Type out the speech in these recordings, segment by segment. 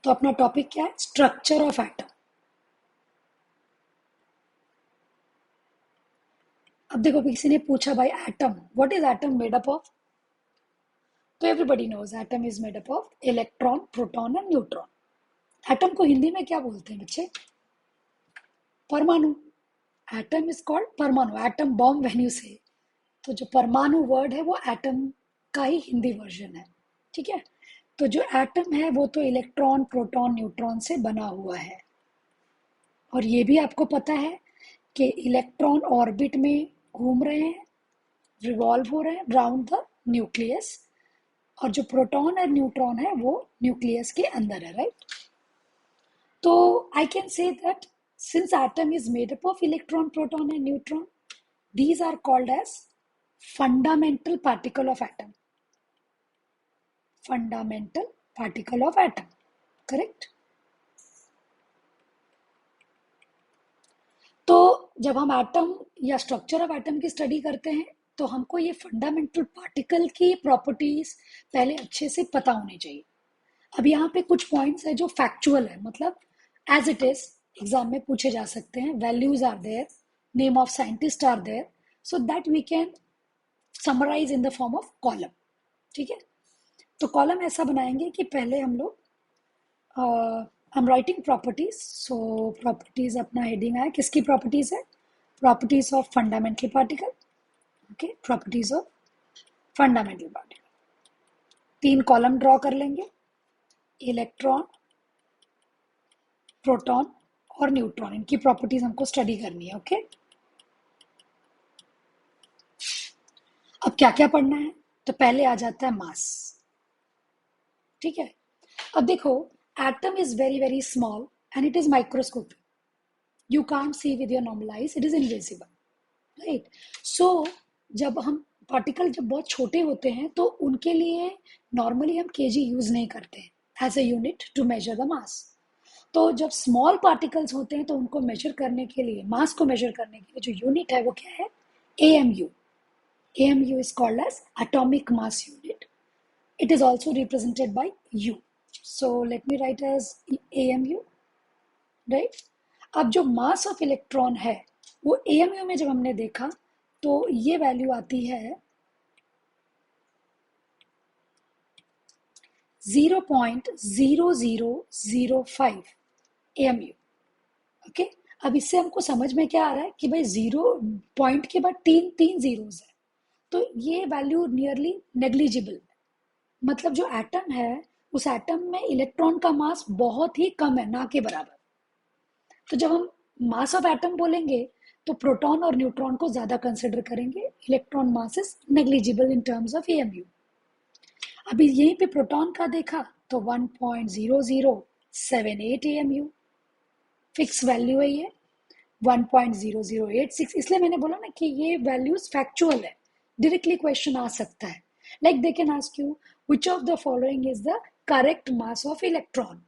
तो अपना टॉपिक क्या है? Structure of atom. अब देखो किसी ने पूछा भाई atom, what is atom made up of? तो everybody knows atom is made up of electron, proton and neutron. Atom को हिंदी में क्या बोलते हैं बच्चे? परमाणु। एटम इज कॉल्ड परमाणु, atom bomb when you say. तो जो परमाणु वर्ड है वो एटम का ही हिंदी वर्जन है। ठीक है। तो जो एटम है वो तो इलेक्ट्रॉन, प्रोटॉन, न्यूट्रॉन से बना हुआ है। और ये भी आपको पता है कि इलेक्ट्रॉन ऑर्बिट में घूम रहे हैं, रिवॉल्व हो रहे हैं राउंड द न्यूक्लियस, और जो प्रोटॉन और न्यूट्रॉन है वो न्यूक्लियस के अंदर है, राइट? तो I can say that since atom is made up of electron, proton and neutron, these are called as fundamental particle of atom. Fundamental particle of atom. Correct? तो जब हम एटम या स्ट्रक्चर ऑफ एटम की study करते हैं तो हमको ये फंडामेंटल पार्टिकल की प्रॉपर्टीज पहले अच्छे से पता होनी चाहिए। अब यहाँ पे कुछ पॉइंट्स है जो फैक्चुअल है, मतलब एज इट इज एग्जाम में पूछे जा सकते हैं। Values are there, name of scientist are there, so that we can summarise in the form of column. ठीक है। तो कॉलम ऐसा बनाएंगे कि पहले हम लोग I am writing properties. So properties अपना हेडिंग आया, किसकी प्रॉपर्टीज है? Properties of fundamental particle. Okay, properties of fundamental particle. 3 column draw कर लेंगे, इलेक्ट्रॉन, प्रोटॉन और न्यूट्रॉन, इनकी प्रॉपर्टीज हमको स्टडी करनी है। ओके, अब क्या क्या पढ़ना है? तो पहले आ जाता है मास। ठीक है। अब देखो, atom is very very small and it is microscopic. You can't see with your normal eyes, it is invisible, right? So जब हम पार्टिकल जब बहुत छोटे होते हैं तो उनके लिए नॉर्मली हम केजी यूज नहीं करते हैं as a unit to measure the mass. तो जब स्मॉल पार्टिकल्स होते हैं तो उनको मेजर करने के लिए, मास को मेजर करने के लिए जो यूनिट है वो क्या है? AMU. AMU is called as atomic mass unit. It is also represented by U. So let me write as AMU, right? अब जो मास ऑफ इलेक्ट्रॉन है वो एएमयू में जब हमने देखा तो ये वैल्यू आती है 0.0005 एएमयू। ओके, अब इससे हमको समझ में क्या आ रहा है कि भाई 0 पॉइंट के बाद तीन तीन जीरोस है, तो ये वैल्यू नियरली नेग्लिजिबल। मतलब जो एटम है उस एटम में इलेक्ट्रॉन का मास बहुत ही कम है, ना के बराबर। तो जब हम मास ऑफ एटम बोलेंगे तो प्रोटॉन और न्यूट्रॉन को ज्यादा कंसिडर करेंगे, electron mass is negligible in terms of AMU. अभी यहीं पे प्रोटॉन का देखा तो 1.0078 एएमयू फिक्स वैल्यू है ये, 1.0086। इसलिए मैंने बोला ना कि ये वैल्यूज फैक्चुअल है, डायरेक्टली क्वेश्चन आ सकता है। Like they can ask you which of the following is the correct mass of electron.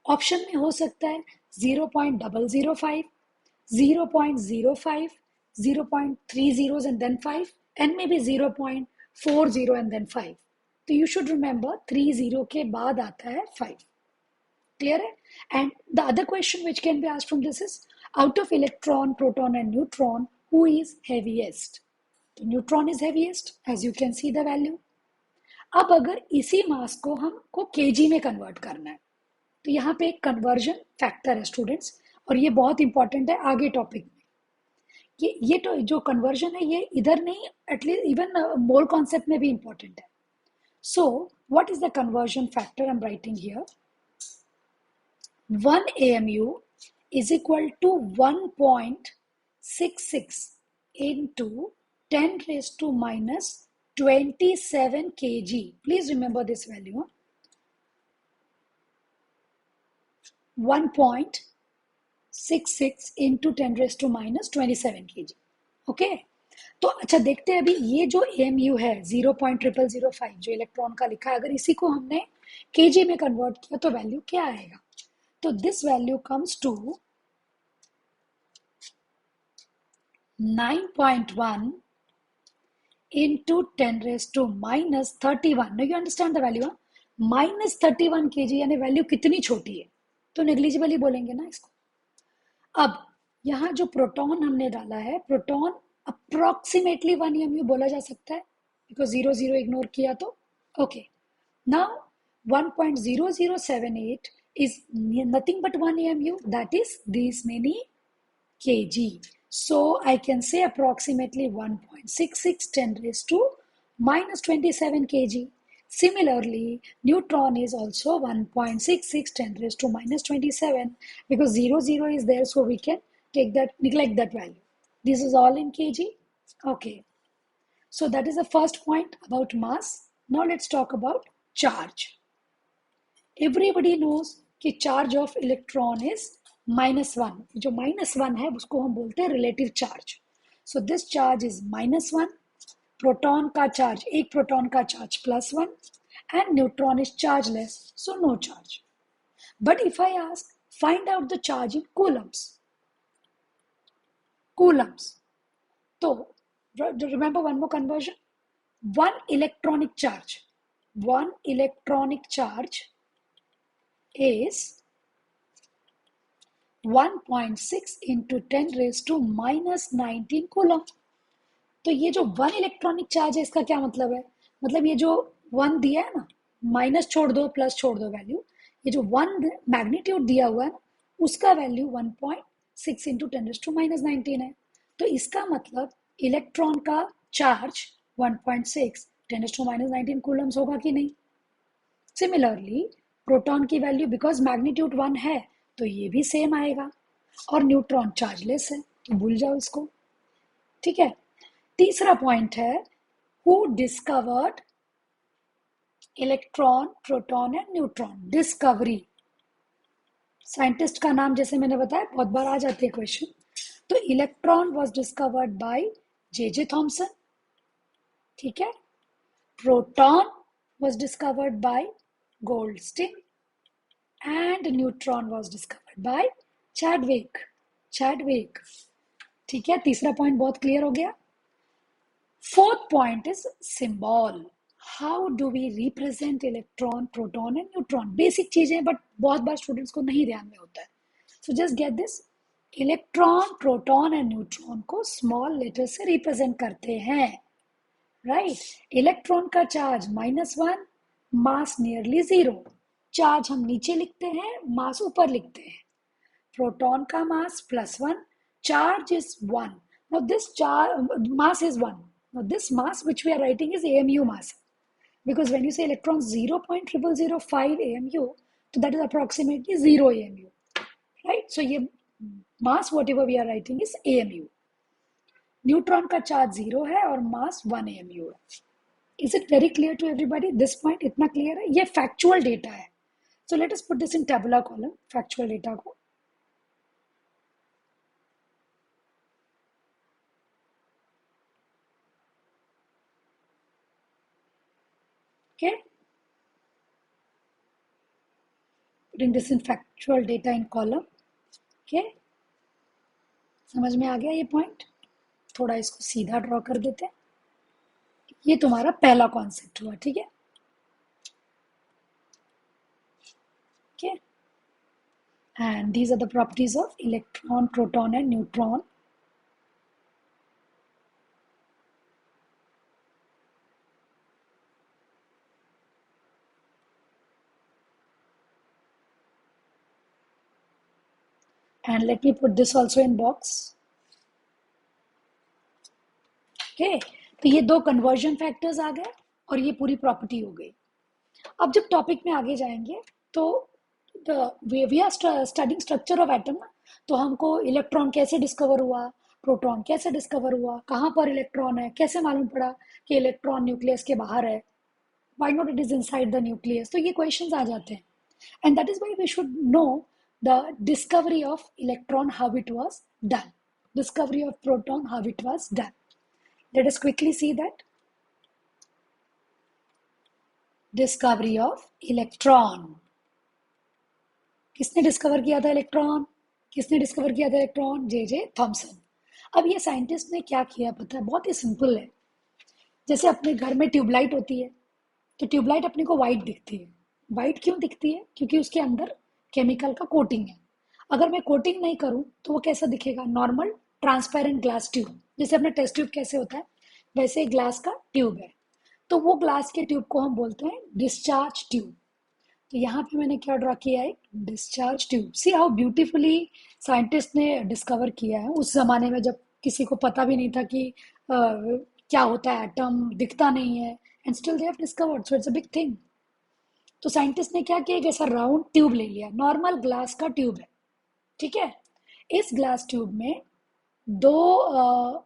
Option में हो सकता है 0.005, 0.05, 0.30 and then 5, and maybe 0.40 and then 5. तो you should remember 30 के बाद आता है 5. Clear है? And the other question which can be asked from this is, out of electron, proton and neutron, who is heaviest? तो neutron is heaviest, as you can see the value. अब अगर इसी मास को हमको केजी में convert करना है तो यहाँ पे एक कन्वर्जन फैक्टर है स्टूडेंट्स, और ये बहुत इंपॉर्टेंट है आगे टॉपिक में। ये तो जो कन्वर्जन है ये इधर नहीं, एटलीस्ट इवन मोल कॉन्सेप्ट में भी इंपॉर्टेंट है। So what is the conversion factor? I am writing here 1 AMU is equal to 1.66 into 10 raised to minus 27 kg. Please remember this value. 1.66 into 10 raised to minus 27 kg. Okay, तो अच्छा देखते हैं अभी ये जो AMU है 0.0005 जो इलेक्ट्रॉन का लिखा है, अगर इसी को हमने केजी में कन्वर्ट किया तो वैल्यू क्या आएगा? तो this value comes to 9.1 into 10 raised to minus 31. Now you understand the value, huh? -31 kg यानी वैल्यू कितनी छोटी है, तो नेग्लिजिबल ही बोलेंगे ना इसको। अब यहाँ जो प्रोटॉन हमने डाला है, प्रोटॉन अप्रोक्सीमेटली 1 mu बोला जा सकता है, बिकॉज 0 0 इग्नोर किया तो। Okay, now 1.0078 is nothing but 1 mu, that is this many kg. So I can say approximately 1.66 10 raised to -27 kg. Similarly, neutron is also 1.66 10 raised to -27, because 0 0 is there, so we can take that, neglect that value. This is all in kg. Okay, so that is the first point about mass. Now let's talk about charge. Everybody knows कि charge of electron is -1। जो -1 है उसको हम बोलते हैं relative charge. So this charge is -1। Proton का charge, एक proton का charge +1, and neutron is chargeless, so no charge. But if I ask find out the charge in coulombs, तो remember one more conversion. One electronic charge is 1.6 into 10 raised to -19 coulomb. तो ये जो 1 electronic charge है, इसका क्या मतलब है? मतलब ये जो 1 दिया है ना, माइनस छोड़ दो प्लस छोड़ दो वैल्यू, ये जो 1 मैग्नीट्यूड दिया हुआ है ना, उसका वैल्यू 1.6 इंटू 10 रेज़ टू -19 है। तो इसका मतलब इलेक्ट्रॉन का चार्ज 1.6 10 रेज़ टू -19 कूलम्स होगा कि नहीं? सिमिलरली प्रोटॉन की वैल्यू, बिकॉज मैग्नीट्यूड 1 है, तो ये भी सेम आएगा। और न्यूट्रॉन चार्जलेस है, तो भूल जाओ इसको। ठीक है, तीसरा पॉइंट है, who discovered electron, proton and neutron? Discovery, scientist का नाम जैसे मैंने बताया बहुत बार आ जाते हैं क्वेश्चन। तो electron was discovered by J Thomson. ठीक है, proton was discovered by Goldstein, and neutron was discovered by Chadwick. ठीक है, तीसरा पॉइंट बहुत क्लियर हो गया। Fourth point is symbol. How do we represent electron, proton and neutron? Basic चीजें, but बहुत बार स्टूडेंट्स को नहीं ध्यान में होता है। So just get this, electron, proton and neutron को स्मॉल लेटर से रिप्रेजेंट करते हैं, राइट? इलेक्ट्रॉन का चार्ज -1, मास नियरली 0। चार्ज हम नीचे लिखते हैं, मास ऊपर लिखते हैं। प्रोटॉन का मास +1, charge is 1. Now this mass is 1. Now this mass which we are writing is AMU mass, because when you say electron 0.0005 AMU, so that is approximately 0 AMU, right? So ये mass whatever we are writing is AMU. Neutron का charge 0 है और मास 1 AMU है। Is it very clear to everybody? This point इतना clear है? ये factual data है। So let us put this in tabular column, factual data को। Okay, putting this in factual data in column. Okay, समझ में आ गया ये पॉइंट? थोड़ा इसको सीधा ड्रॉ कर देते हैं। ये तुम्हारा पहला कॉन्सेप्ट हुआ, ठीक है? Okay, and these are the properties of electron, proton and neutron. And let me put this also in box. Okay, तो ये दो कन्वर्जन फैक्टर्स आ गए और ये पूरी प्रॉपर्टी हो गई। अब जब टॉपिक में आगे जाएंगे तो we are studying structure of atom ना, तो हमको इलेक्ट्रॉन कैसे डिस्कवर हुआ, प्रोटॉन कैसे डिस्कवर हुआ, कहाँ पर इलेक्ट्रॉन है, कैसे मालूम पड़ा कि इलेक्ट्रॉन न्यूक्लियस के बाहर है, why not it is inside the nucleus? तो ये क्वेश्चंस आ जाते हैं, and that is why we should know the discovery of electron, how it was done, discovery of proton, how it was done. Let us quickly see that. Discovery of electron. किसने discover किया था electron? किसने discover किया था electron? J Thomson. अब ये scientist ने क्या किया पता है? बहुत ही सिंपल है। जैसे अपने घर में ट्यूबलाइट होती है, तो ट्यूबलाइट अपने को व्हाइट दिखती है, वाइट क्यों दिखती है? क्योंकि उसके अंदर केमिकल का कोटिंग है। अगर मैं कोटिंग नहीं करूं तो वो कैसा दिखेगा? नॉर्मल ट्रांसपेरेंट ग्लास ट्यूब, जैसे अपना टेस्ट ट्यूब कैसे होता है वैसे ग्लास का ट्यूब है। तो वो ग्लास के ट्यूब को हम बोलते हैं डिस्चार्ज ट्यूब। तो यहाँ पे मैंने क्या ड्रा किया है? Discharge tube. See how beautifully scientist ने डिस्कवर किया है उस जमाने में जब किसी को पता भी नहीं था कि क्या होता है एटम, दिखता नहीं है, and still they have discovered, so it's a big thing. तो साइंटिस्ट ने क्या किया, एक ऐसा राउंड ट्यूब ले लिया, नॉर्मल ग्लास का ट्यूब है, ठीक है। इस ग्लास ट्यूब में दो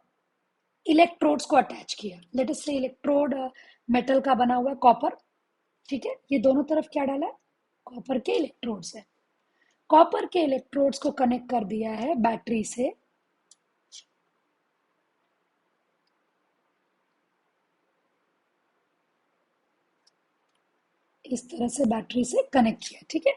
इलेक्ट्रोड्स को अटैच किया। लेट अस से इलेक्ट्रोड मेटल का बना हुआ है, कॉपर, ठीक है। ये दोनों तरफ क्या डाला है? कॉपर के इलेक्ट्रोड्स है। कॉपर के इलेक्ट्रोड्स को कनेक्ट कर दिया है बैटरी से। इस तरह से बैटरी से कनेक्ट किया, ठीक है।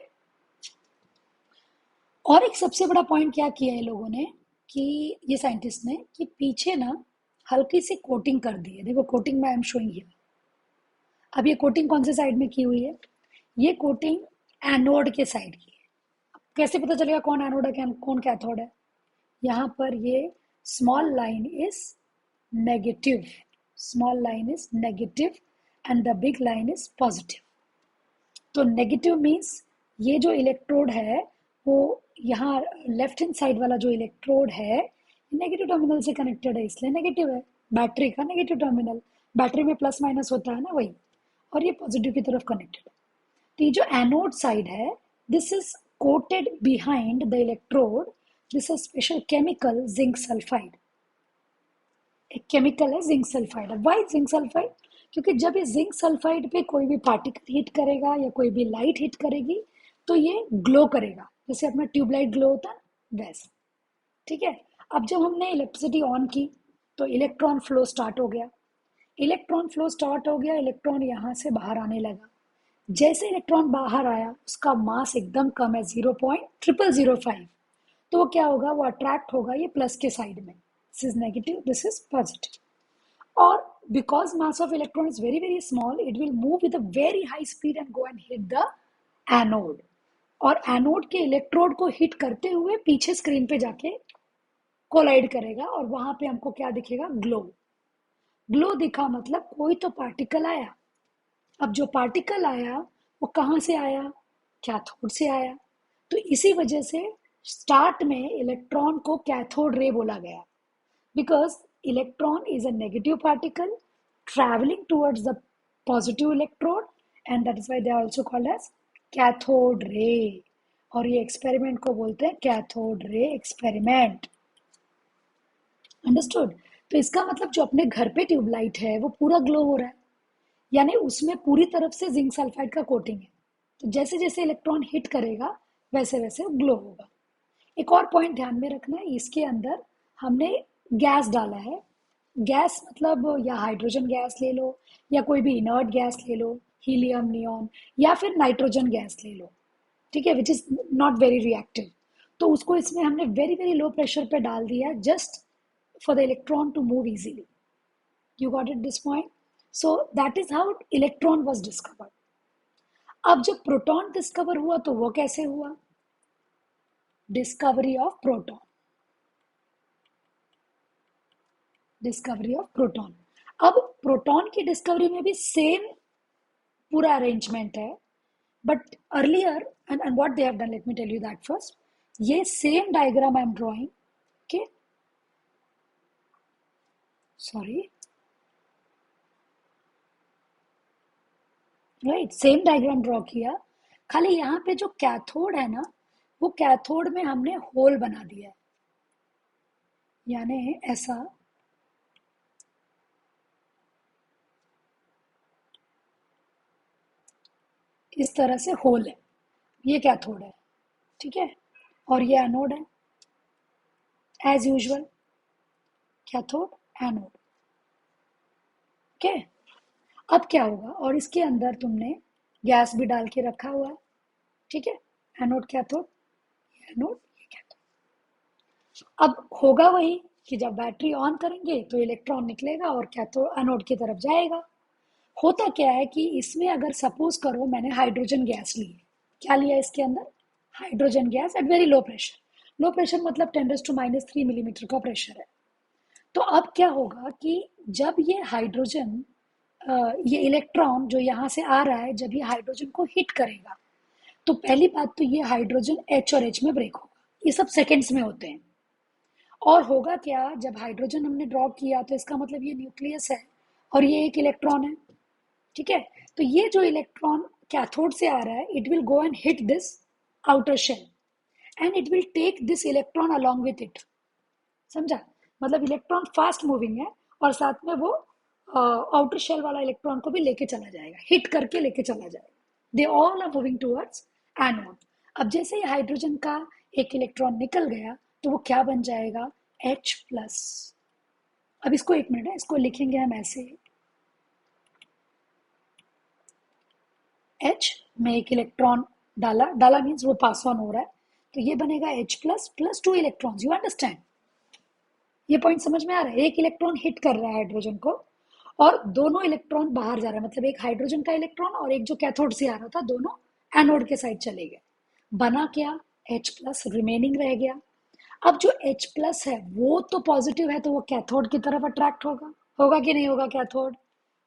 और एक सबसे बड़ा पॉइंट क्या किया है लोगों ने, कि ये साइंटिस्ट ने, कि पीछे ना हल्की सी कोटिंग कर दी है। देखो कोटिंग में आई एम शोइंग हियर। अब ये कोटिंग कौन से साइड में की हुई है? ये कोटिंग एनोड के साइड की है। कैसे पता चलेगा कौन एनोड है कौन कैथोड है? यहाँ पर ये small line is negative, small line is negative and the big line is positive. तो नेगेटिव मीन्स ये जो इलेक्ट्रोड है वो यहाँ लेफ्ट हैंड साइड वाला जो इलेक्ट्रोड है नेगेटिव टर्मिनल से कनेक्टेड है, इसलिए नेगेटिव है। बैटरी का नेगेटिव टर्मिनल, बैटरी में प्लस माइनस होता है ना, वही। और ये पॉजिटिव की तरफ कनेक्टेड है। तो ये जो एनोड साइड है, this is coated behind the electrode, this is special chemical zinc sulphide. एक केमिकल है zinc sulphide. Why zinc sulphide? क्योंकि जब ये जिंक सल्फाइड पे कोई भी पार्टिकल हिट करेगा या कोई भी लाइट हिट करेगी तो ये ग्लो करेगा, जैसे अपना ट्यूबलाइट ग्लो होता है वैसा, ठीक है। अब जब हमने इलेक्ट्रिसिटी ऑन की तो इलेक्ट्रॉन फ्लो स्टार्ट हो गया। इलेक्ट्रॉन फ्लो स्टार्ट हो गया, इलेक्ट्रॉन यहाँ से बाहर आने लगा। जैसे इलेक्ट्रॉन बाहर आया उसका मास एकदम कम है, 0.0005। तो वो क्या होगा? वो अट्रैक्ट होगा ये प्लस के साइड में। This is negative, this is positive. Or because mass of electron is very very small, it will move with a very high speed and go and hit the anode. और anode के electrode को hit करते हुए पीछे screen पे जाके collide करेगा और वहां पे हमको क्या दिखेगा? ग्लो। ग्लो दिखा मतलब कोई तो पार्टिकल आया। अब जो पार्टिकल आया वो कहाँ से आया? कैथोड से आया। तो इसी वजह से स्टार्ट में इलेक्ट्रॉन को कैथोड रे बोला गया, because electron is a negative particle traveling towards the positive electrode, and that is why they are also called as cathode ray। और ये एक्सपेरिमेंट को बोलते हैं कैथोड रे एक्सपेरिमेंट। अंडरस्टूड? तो इसका मतलब जो अपने घर पे ट्यूबलाइट है वो पूरा ग्लो हो रहा है, यानी उसमें पूरी तरफ से जिंक सल्फाइड का कोटिंग है। तो जैसे जैसे इलेक्ट्रॉन हिट करेगा वैसे वैसे ग्लो होगा। एक और पॉइंट ध्यान में रखना है, इसके अंदर हमने गैस डाला है। गैस मतलब या हाइड्रोजन गैस ले लो या कोई भी इनर्ट गैस ले लो, हीलियम, नियॉन, या फिर नाइट्रोजन गैस ले लो, ठीक है, which is not very reactive. तो उसको इसमें हमने वेरी वेरी लो प्रेशर पे डाल दिया, just for the electron to move easily. You got it this point? So that is how electron was discovered. अब जब प्रोटॉन डिस्कवर हुआ तो वो कैसे हुआ? Discovery of proton, discovery of proton. अब प्रोटॉन की डिस्कवरी में भी सेम पूरा अरेंजमेंट है, but earlier and what they have done, let me tell you that first. ये same diagram I am drawing, okay, sorry, right, same diagram draw किया। खाली यहाँ पे जो कैथोड है ना, वो कैथोड में हमने होल बना दिया है, यानी ऐसा इस तरह से होल है। ये कैथोड है, ठीक है, और ये एनोड है, as usual, cathode anode, okay. अब क्या होगा? और इसके अंदर तुमने गैस भी डाल के रखा हुआ है, ठीक है, एनोड कैथोड, एनोड ये कैथोड। अब होगा वही कि जब बैटरी ऑन करेंगे तो इलेक्ट्रॉन निकलेगा और कैथोड एनोड की तरफ जाएगा। होता क्या है कि इसमें अगर सपोज करो मैंने हाइड्रोजन गैस ली है, क्या लिया है इसके अंदर? Hydrogen gas at very low pressure. Low pressure मतलब 10⁻³ मिलीमीटर का प्रेशर है। तो अब क्या होगा कि जब ये हाइड्रोजन, ये इलेक्ट्रॉन जो यहाँ से आ रहा है, जब ये हाइड्रोजन को हिट करेगा, तो पहली बात तो ये हाइड्रोजन H और H में ब्रेक होगा। ये सब सेकेंड्स में होते हैं। और होगा क्या, जब हाइड्रोजन हमने ड्रॉप किया तो इसका मतलब ये न्यूक्लियस है और ये एक इलेक्ट्रॉन है, ठीक है। तो ये जो इलेक्ट्रॉन कैथोड से आ रहा है, it will go and hit this outer shell and it will take this electron along with it. समझा? मतलब इलेक्ट्रॉन फास्ट मूविंग है और साथ में वो आउटर शेल वाला इलेक्ट्रॉन को भी लेके चला जाएगा, हिट करके लेके चला जाएगा। They all are moving towards anode. अब जैसे ही हाइड्रोजन का एक इलेक्ट्रॉन निकल गया तो वो क्या बन जाएगा? H+। अब इसको एक मिनट है, इसको लिखेंगे हम ऐसे। H में एक इलेक्ट्रॉन डाला, डाला मीन्स वो पास ऑन हो रहा है, तो ये बनेगा H+ plus 2 electrons. You understand? ये पॉइंट समझ में आ रहा है? एक इलेक्ट्रॉन हिट कर रहा है हाइड्रोजन को और दोनों इलेक्ट्रॉन बाहर जा रहा है, मतलब एक हाइड्रोजन का इलेक्ट्रॉन और एक जो कैथोड से आ रहा था, दोनों एनोड के साइड चले गए। बना क्या? H+ रिमेनिंग रह गया। अब जो H+ है वो तो पॉजिटिव है, तो वो कैथोड की तरफ अट्रैक्ट होगा। होगा कि नहीं होगा? Cathode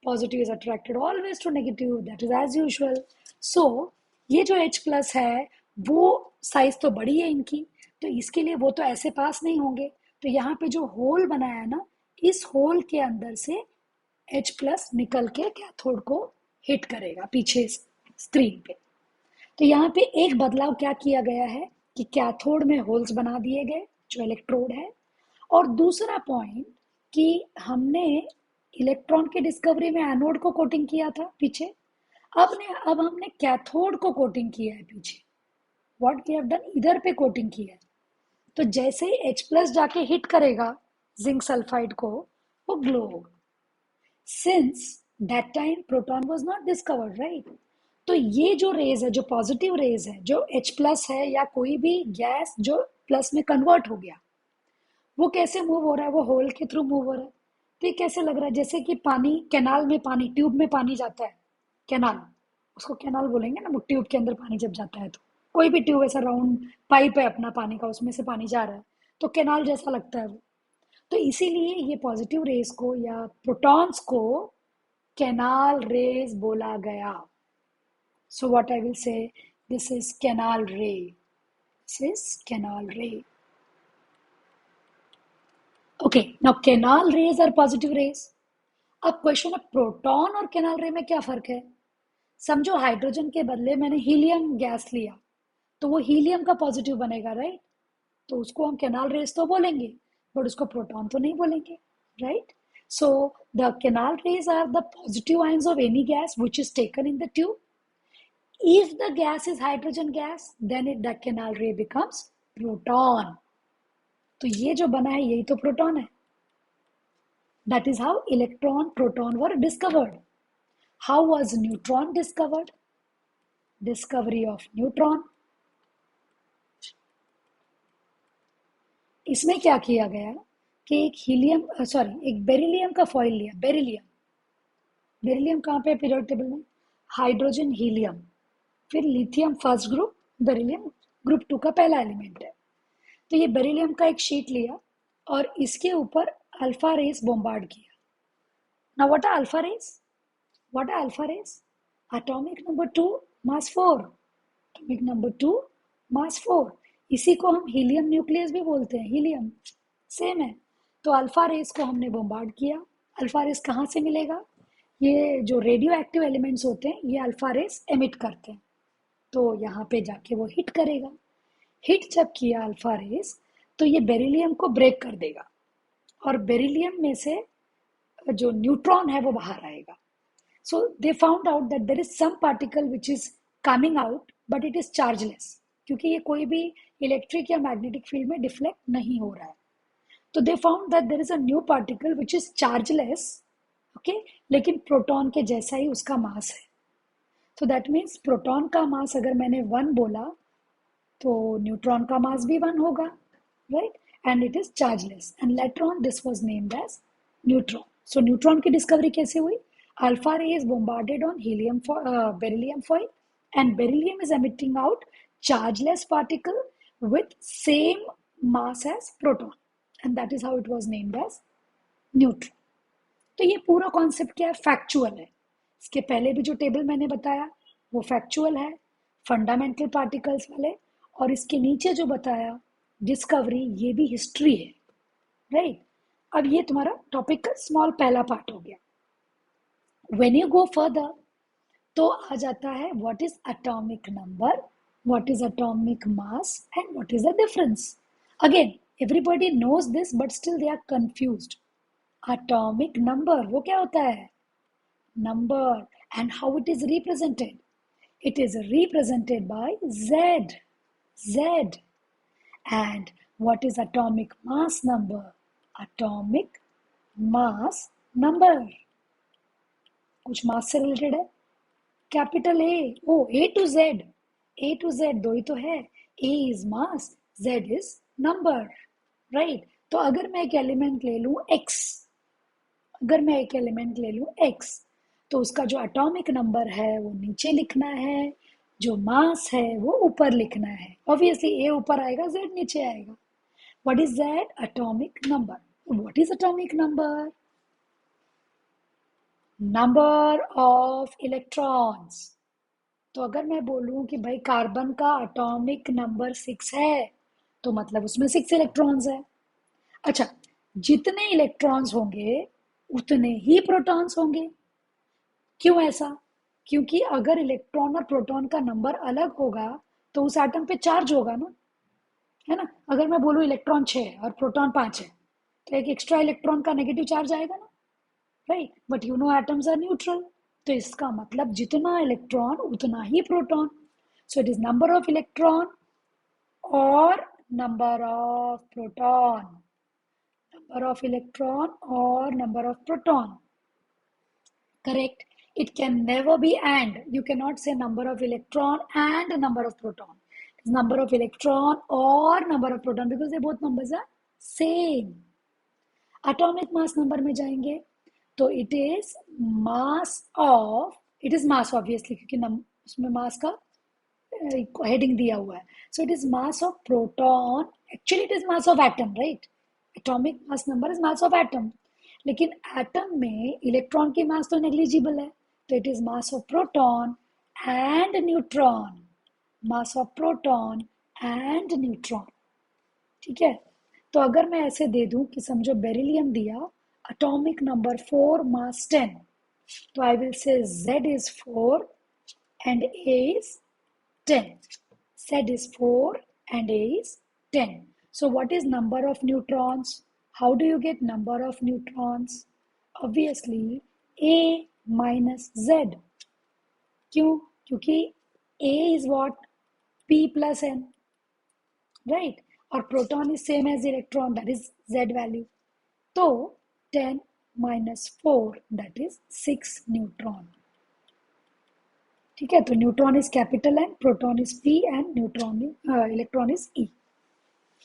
positive is attracted always to negative, that is as usual. So ये जो H+ है वो साइज तो बड़ी है इनकी, तो इसके लिए वो तो ऐसे पास नहीं होंगे। तो यहाँ पे जो होल बनाया है ना, इस होल के अंदर से H+ निकल के कैथोड को हिट करेगा पीछे स्क्रीन पे। तो यहाँ पे एक बदलाव क्या किया गया है कि कैथोड में होल्स बना दिए गए जो इलेक्ट्रोड है। और दूसरा पॉइंट कि हमने इलेक्ट्रॉन की डिस्कवरी में एनोड को कोटिंग किया था पीछे, अब हमने कैथोड को कोटिंग किया है पीछे। व्हाट वी हैव डन, इधर पे कोटिंग किया है। तो जैसे ही H+ जाके हिट करेगा जिंक सल्फाइड को, वो ग्लो होगा। Since that time proton was not discovered, right? तो ये जो रेज है, जो पॉजिटिव रेज है, जो H+ है या कोई भी गैस जो प्लस में कन्वर्ट हो गया, वो कैसे मूव हो रहा है? वो होल के थ्रू मूव हो रहा है। तो ये कैसे लग रहा है? जैसे कि पानी, कैनाल में पानी, ट्यूब में पानी जाता है, कैनाल, उसको कैनाल बोलेंगे ना, वो ट्यूब के अंदर पानी जब जाता है तो कोई भी ट्यूब ऐसा राउंड पाइप है अपना पानी का, उसमें से पानी जा रहा है, तो कैनाल जैसा लगता है वो। तो इसीलिए ये पॉजिटिव रेज को या प्रोटॉन्स को कैनाल रेज बोला गया। So what I will say, this is canal ray, this is canal ray. Okay, now canal rays are positive rays. अब क्वेश्चन है प्रोटॉन और कैनाल रे में क्या फर्क है? समझो हाइड्रोजन के बदले मैंने हीलियम गैस लिया, तो वो हीलियम का पॉजिटिव बनेगा, राइट? तो उसको हम कैनाल रेज तो बोलेंगे, बट उसको प्रोटॉन तो नहीं बोलेंगे, right? So the canal rays are the positive ions of any gas which is taken in the tube. If the gas is hydrogen gas, then the canal ray becomes proton. तो ये जो बना है यही तो प्रोटॉन है। That is how electron, proton were discovered. How was neutron discovered? Discovery of neutron. इसमें क्या किया गया कि एक हीलियम, सॉरी, एक बेरिलियम का फॉइल लिया। बेरिलियम, बेरिलियम कहाँ पे पीरियोडिक टेबल में? हाइड्रोजन हीलियम, फिर lithium first group, beryllium group 2 का पहला एलिमेंट है। तो ये बेरिलियम का एक शीट लिया और इसके ऊपर अल्फा रेस बॉम्बार्ड किया। Now what are alpha rays? What are alpha rays? Atomic number 2 mass 4, atomic number 2 mass 4। इसी को हम हीलियम न्यूक्लियस भी बोलते हैं, हीलियम सेम है। तो अल्फा रेस को हमने बॉम्बार्ड किया। अल्फा रेस कहाँ से मिलेगा? ये जो रेडियो एक्टिव एलिमेंट्स होते हैं ये अल्फा रेस एमिट करते हैं, तो यहाँ पे जाके वो हिट करेगा। हिट जब किया अल्फा रेस, तो ये बेरिलियम को ब्रेक कर देगा और बेरिलियम में से जो न्यूट्रॉन है वो बाहर आएगा। So they found out that there is some particle which is coming out but it is chargeless, क्योंकि ये कोई भी इलेक्ट्रिक या मैग्नेटिक फील्ड में डिफ्लेक्ट नहीं हो रहा है। तो they found that there is a new particle which is chargeless, okay, लेकिन प्रोटॉन के जैसा ही उसका मास है। तो दैट मीन्स प्रोटॉन का मास अगर मैंने 1 बोला तो न्यूट्रॉन का मास भी 1 होगा, right? And it is chargeless and later on this was named as neutron. So neutron की डिस्कवरी कैसे हुई? Alpha ray is bombarded on beryllium foil, and beryllium is emitting out chargeless particle with same mass as proton, and that is how it was named as neutron. तो ये पूरा concept क्या है? Factual है. इसके पहले भी जो टेबल मैंने बताया वो फैक्चुअल है, फंडामेंटल पार्टिकल्स वाले, और इसके नीचे जो बताया डिस्कवरी, ये भी हिस्ट्री है, राइट? अब ये तुम्हारा टॉपिक का स्मॉल पहला पार्ट हो गया. व्हेन यू गो फर्दर तो आ जाता है what is atomic number, what is atomic mass and what is the difference. Again everybody knows this but still they are confused. Atomic number वो क्या होता है? Number. And how it is represented? It is represented by Z. Z. And what is atomic mass number? Atomic mass number. कुछ मास से related है. Capital A, oh A to Z, A to Z दो ही तो है. A is mass, Z is number, right? तो अगर मैं एक एलिमेंट ले लूं एक्स, अगर मैं एक एलिमेंट ले लूं एक्स, तो उसका जो एटॉमिक नंबर है वो नीचे लिखना है, जो मास है वो ऊपर लिखना है. ऑब्वियसली ए ऊपर आएगा, जेड नीचे आएगा. What is that? Atomic number. What is atomic number? Number of electrons. तो अगर मैं बोलूं कि भाई कार्बन का एटॉमिक नंबर 6 है, तो मतलब उसमें 6 इलेक्ट्रॉन्स है. अच्छा, जितने इलेक्ट्रॉन्स होंगे उतने ही प्रोटॉन्स होंगे. क्यों ऐसा? क्योंकि अगर इलेक्ट्रॉन और प्रोटॉन का नंबर अलग होगा तो उस एटम पे चार्ज होगा ना, है ना? अगर मैं बोलूं इलेक्ट्रॉन 6 और प्रोटॉन 5 है, तो एक एक्स्ट्रा इलेक्ट्रॉन का नेगेटिव चार्ज आएगा ना, right? But you know atoms are neutral, तो इसका मतलब जितना इलेक्ट्रॉन उतना ही proton. So it is number of electron और number of proton. Number of electron और number of proton. Correct? It can never be and. You cannot say number of electron and number of proton. It's number of electron or number of proton because they both numbers are same. Atomic mass number में जाएंगे तो it is mass of, it is mass obviously क्योंकि उसमें mass का heading दिया हुआ है. So it is mass of proton. Actually it is mass of atom, right? Atomic mass number is mass of atom. लेकिन एटम में electron की मास तो नेग्लिजिबल है, तो it is mass of proton and neutron. Mass of proton and neutron. ठीक है? तो अगर मैं ऐसे दे दूं कि समझो बेरिलियम दिया, एटॉमिक नंबर 4, मास 10, तो आई विल से Z is 4 and A is 10. Z is 4 and A is 10. So what is number of neutrons? How do you get number of neutrons? Obviously A minus Z. क्यों? क्योंकि A is what? P plus N, right? और proton is same as electron, that is Z value. तो 10 minus 4, that is 6 neutron. ठीक है? तो neutron is capital N, proton is P and neutron electron is E.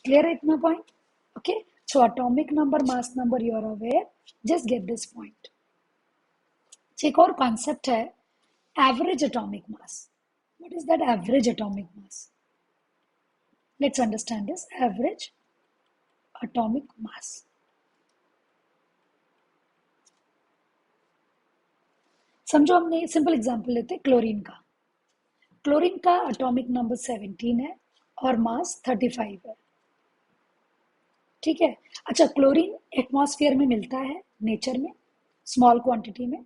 Clear है इतना point? Okay. So atomic number, mass number, you are aware. Just get this point. एक और concept है average atomic mass. What is that average atomic mass? Let's understand this average atomic mass. समझो हमने simple example लेते हैं chlorine का. Chlorine का atomic number 17 है और मास 35 है. ठीक है? अच्छा, क्लोरीन एटमॉस्फेयर में मिलता है नेचर में स्मॉल क्वांटिटी में,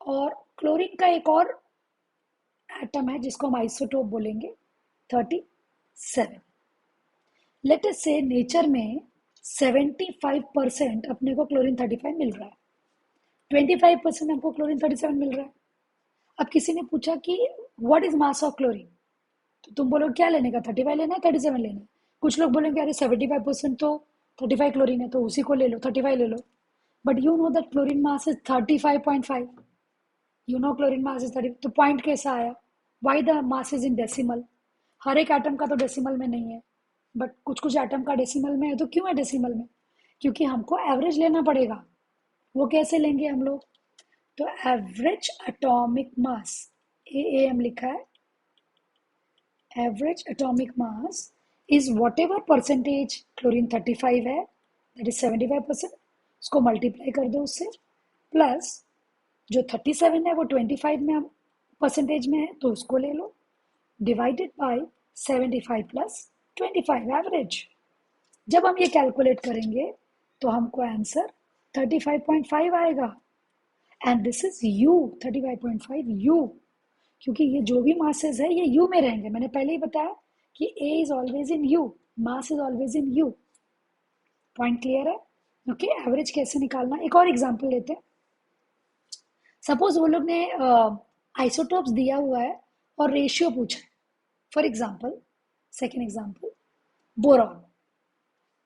और क्लोरीन का एक और एटम है जिसको हम आइसोटोप बोलेंगे 37. लेट अस से नेचर में 75% अपने को क्लोरीन 35 मिल रहा है, 25% हमको क्लोरीन 37 मिल रहा है. अब किसी ने पूछा कि what is mass of chlorine, तो तुम बोलो क्या लेने का, 35 लेना है 37 लेना है. कुछ लोग बोलेंगे अरे 75% तो 35 क्लोरीन है तो उसी को ले लो, 35 ले लो. But you know that chlorine mass is 35.5. You know chlorine mass is 30. तो पॉइंट कैसा आया? Why the mass is in decimal? हर एक एटम का तो डेसिमल में नहीं है, बट कुछ कुछ एटम का डेसिमल में है. तो क्यों है डेसिमल में? क्योंकि हमको एवरेज लेना पड़ेगा. वो कैसे लेंगे हम लोग? तो एवरेज एटॉमिक मास, AAM लिखा है, average atomic mass is what ever percentage chlorine 35 है, दैट इज 75%, उसको मल्टीप्लाई कर दो उससे, प्लस जो 37 है वो 25 में परसेंटेज में है तो उसको ले लो, डिवाइडेड बाय 75 प्लस 25 एवरेज। जब हम ये कैलकुलेट करेंगे तो हमको आंसर 35.5 आएगा, and this is you, 35.5 you, क्योंकि ये जो भी मासेस है ये यू में रहेंगे। मैंने पहले ही बताया कि A is always in U, mass is always in U. Point clear है? ओके, एवरेज कैसे निकालना, एक और एग्जांपल लेते हैं। सपोज वो लोग ने आइसोटोप्स दिया हुआ है और रेशियो पूछा है। For example, second example, boron,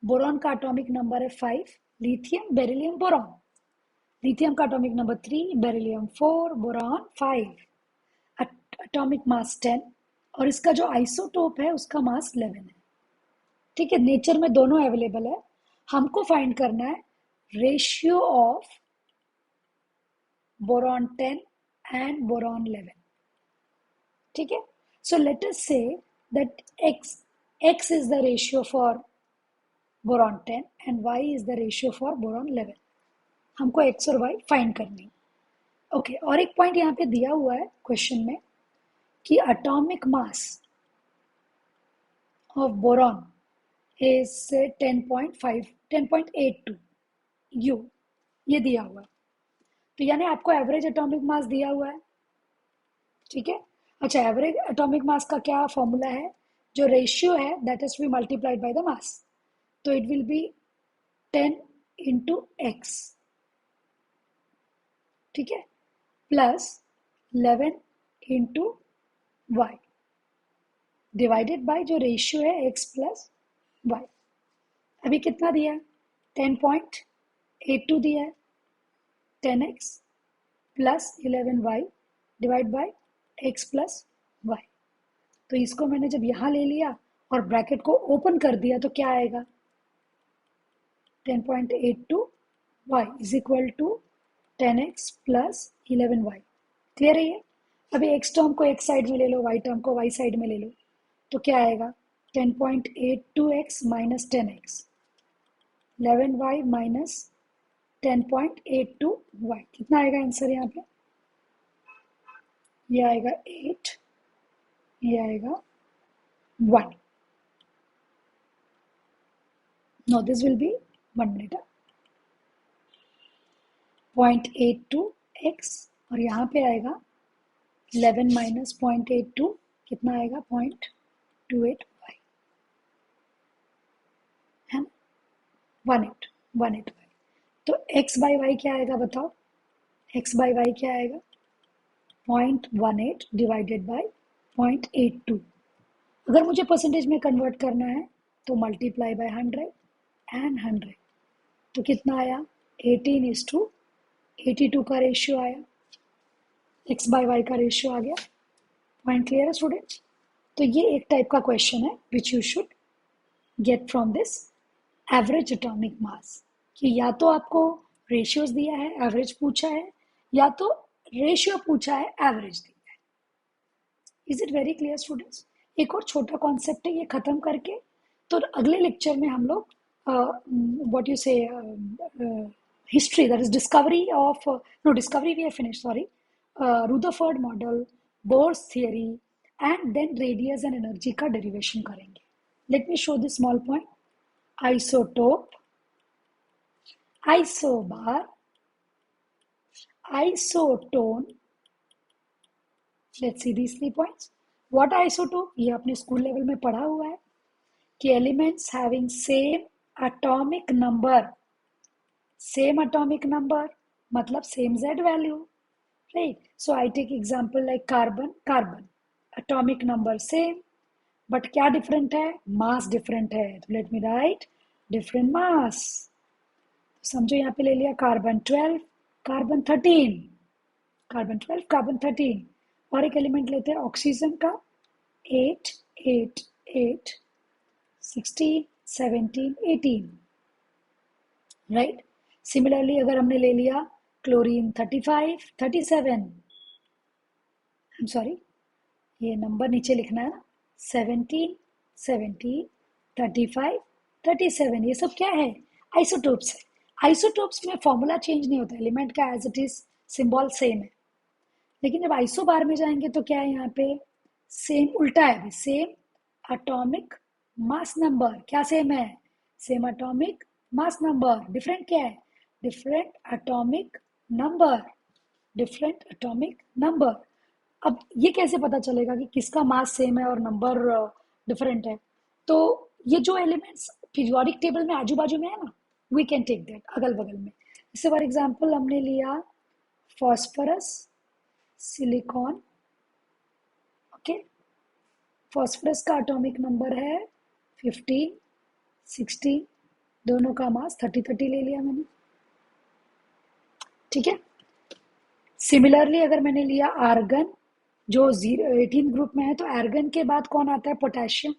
boron का एटॉमिक नंबर है 5, लिथियम, बेरिलियम, बोरॉन। लिथियम का atomic number 3, beryllium 4, boron 5, atomic mass 10, और इसका जो आइसोटोप है उसका मास 11 है। ठीक है, नेचर में दोनों अवेलेबल है। हमको फाइंड करना है ratio of boron 10 and boron 11। ठीक है, so let us say that x is the ratio for boron 10 and y is the ratio for boron 11। हमको x और y फाइंड करनी। ओके, और एक पॉइंट यहाँ पे दिया हुआ है क्वेश्चन में कि atomic mass of boron is 10.5 10.82 you, ये दिया हुआ है। तो यानी आपको एवरेज एटॉमिक मास दिया हुआ है। ठीक है, अच्छा, एवरेज एटॉमिक मास का क्या फॉर्मूला है, जो रेशियो है that is to be multiplied by the mass, तो it will be 10 into X, ठीक है, plus 11 into Y, divided by जो रेशियो है एक्स प्लस वाई। अभी कितना दिया है, 10.82 दिया है, 10x plus 11y divide by x plus Y. तो इसको मैंने जब यहाँ ले लिया और ब्रैकेट को ओपन कर दिया तो क्या आएगा, 10.82 y is equal to 10x plus 11y। Clear है ये? अभी x टर्म को x साइड में ले लो, y टर्म को y साइड में ले लो, तो क्या आएगा, 10.82x minus 10x, 11y minus 10.82y, कितना आएगा आंसर यहाँ पे, ये आएगा 8, ये आएगा 1। No, this will be 1 minus, 0.82x और यहाँ पे आएगा 11 माइनस 0.82, कितना आएगा, 0.28y, है ना, 18y। तो x बाई वाई क्या आएगा बताओ, x बाई वाई क्या आएगा, 0.18 डिवाइडेड बाई 0.82। अगर मुझे परसेंटेज में कन्वर्ट करना है तो मल्टीप्लाई बाय 100 एंड 100, तो कितना आया, 18:82 का रेशियो आया, x बाय वाई का रेशियो आ गया। पॉइंट क्लियर है स्टूडेंट्स? तो ये एक टाइप का क्वेश्चन है which you should get from this average atomic mass, कि या तो आपको रेशियोज दिया है, एवरेज पूछा है, या तो रेशियो पूछा है, एवरेज दिया है। Is it very clear students? एक और छोटा कॉन्सेप्ट है, ये खत्म करके तो अगले लेक्चर में हम लोग what you say history, that is discovery of, no discovery we have finish, sorry, Rutherford model, Bohr's theory and then radius and energy का डेरिवेशन करेंगे। Let me show this small point, isotope, isobar, isotone. Let's see these 3 points. What isotope, ये आपने school level में पढ़ा हुआ है कि elements having same atomic number मतलब same z value, right? So I take example like carbon, carbon atomic number same, but क्या different है, मास डिफरेंट है, तो let me right different mass. समझो यहाँ पे ले लिया कार्बन 12, कार्बन 13, कार्बन 12, कार्बन 13, और एक एलिमेंट लेते हैं ऑक्सीजन का 8, 8, 8, 16, 17, 18, राइट? सिमिलरली अगर हमने ले लिया क्लोरीन 35, 37, आई एम सॉरी, ये नंबर नीचे लिखना है ना, 17, 17, 35, 37, ये सब क्या है? आइसोटोप्स है। आइसोटोप्स में फॉर्मूला चेंज नहीं होता, एलिमेंट का as it is symbol same है। लेकिन जब आइसोबार में जाएंगे तो क्या है यहाँ पे? सेम उल्टा है, सेम एटॉमिक मास नंबर। क्या सेम है? Same atomic mass number. Different क्या है? Different atomic number. Different atomic number. अब ये कैसे पता चलेगा कि किसका मास सेम है और नंबर डिफरेंट है? तो ये जो एलिमेंट्स पीरियोडिक टेबल में आजू बाजू में है ना, वी कैन टेक दैट अगल बगल में। जैसे फॉर एग्जाम्पल हमने लिया फॉस्फोरस, सिलिकॉन, ओके। फॉस्फोरस का एटॉमिक नंबर है 15, 16, दोनों का मास 30 ले लिया मैंने, ठीक है। सिमिलरली अगर मैंने लिया आर्गन, जो 18 ग्रुप में है, तो आर्गन के बाद कौन आता है? पोटेशियम।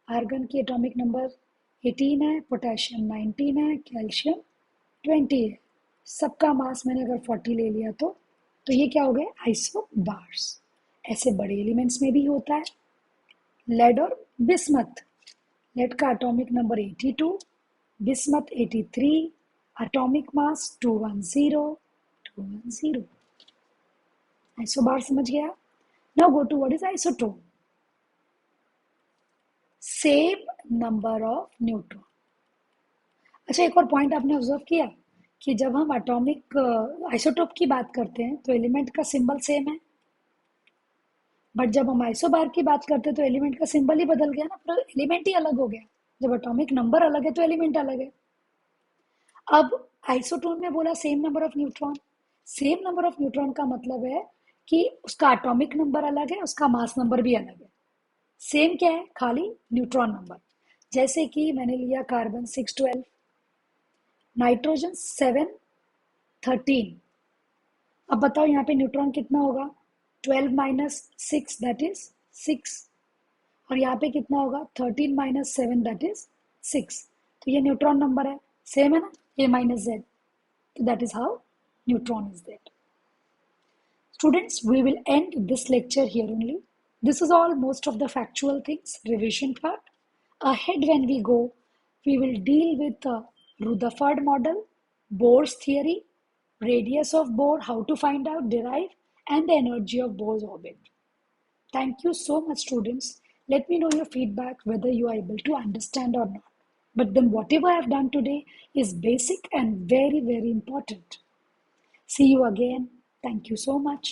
आर्गन की एटॉमिक नंबर 18 है, पोटेशियम 19 है, कैल्शियम 20 है। सबका मास मैंने अगर 40 ले लिया तो ये क्या हो गए? आइसोबार्स। ऐसे बड़े एलिमेंट्स में भी होता है। लेड और बिस्मथ। लेड का atomic number 82, bismuth 83, atomic mass 210, 210। Isobar समझ गया? Now go to what is isotope. Same number of neutron. अच्छा, एक और पॉइंट आपने ऑब्जर्व किया कि जब हम एटॉमिक आइसोटोप की बात करते हैं तो एलिमेंट का सिंबल सेम है, बट जब हम आइसोबार की बात करते हैं तो एलिमेंट का सिंबल ही बदल गया ना, पूरा एलिमेंट ही अलग हो गया। जब एटॉमिक नंबर अलग है तो एलिमेंट अलग है। अब आइसोटोन में बोला same number of neutron. Same number of neutron का मतलब है कि उसका एटॉमिक नंबर अलग है, उसका मास नंबर भी अलग है। सेम क्या है? खाली न्यूट्रॉन नंबर। जैसे कि मैंने लिया कार्बन 612, नाइट्रोजन 713। अब बताओ यहाँ पे न्यूट्रॉन कितना होगा? 12 माइनस 6 दैट इज 6। और यहाँ पे कितना होगा? 13 माइनस 7 दैट इज 6। तो ये न्यूट्रॉन नंबर है, सेम है ना, A minus Z. So that is how neutron is there. Students, we will end this lecture here only. This is all most of the factual things, revision part. Ahead when we go, we will deal with the Rutherford model, Bohr's theory, radius of Bohr, how to find out, derive, and the energy of Bohr's orbit. Thank you so much, students. Let me know your feedback whether you are able to understand or not. But then whatever I have done today is basic and very, very important. See you again. Thank you so much.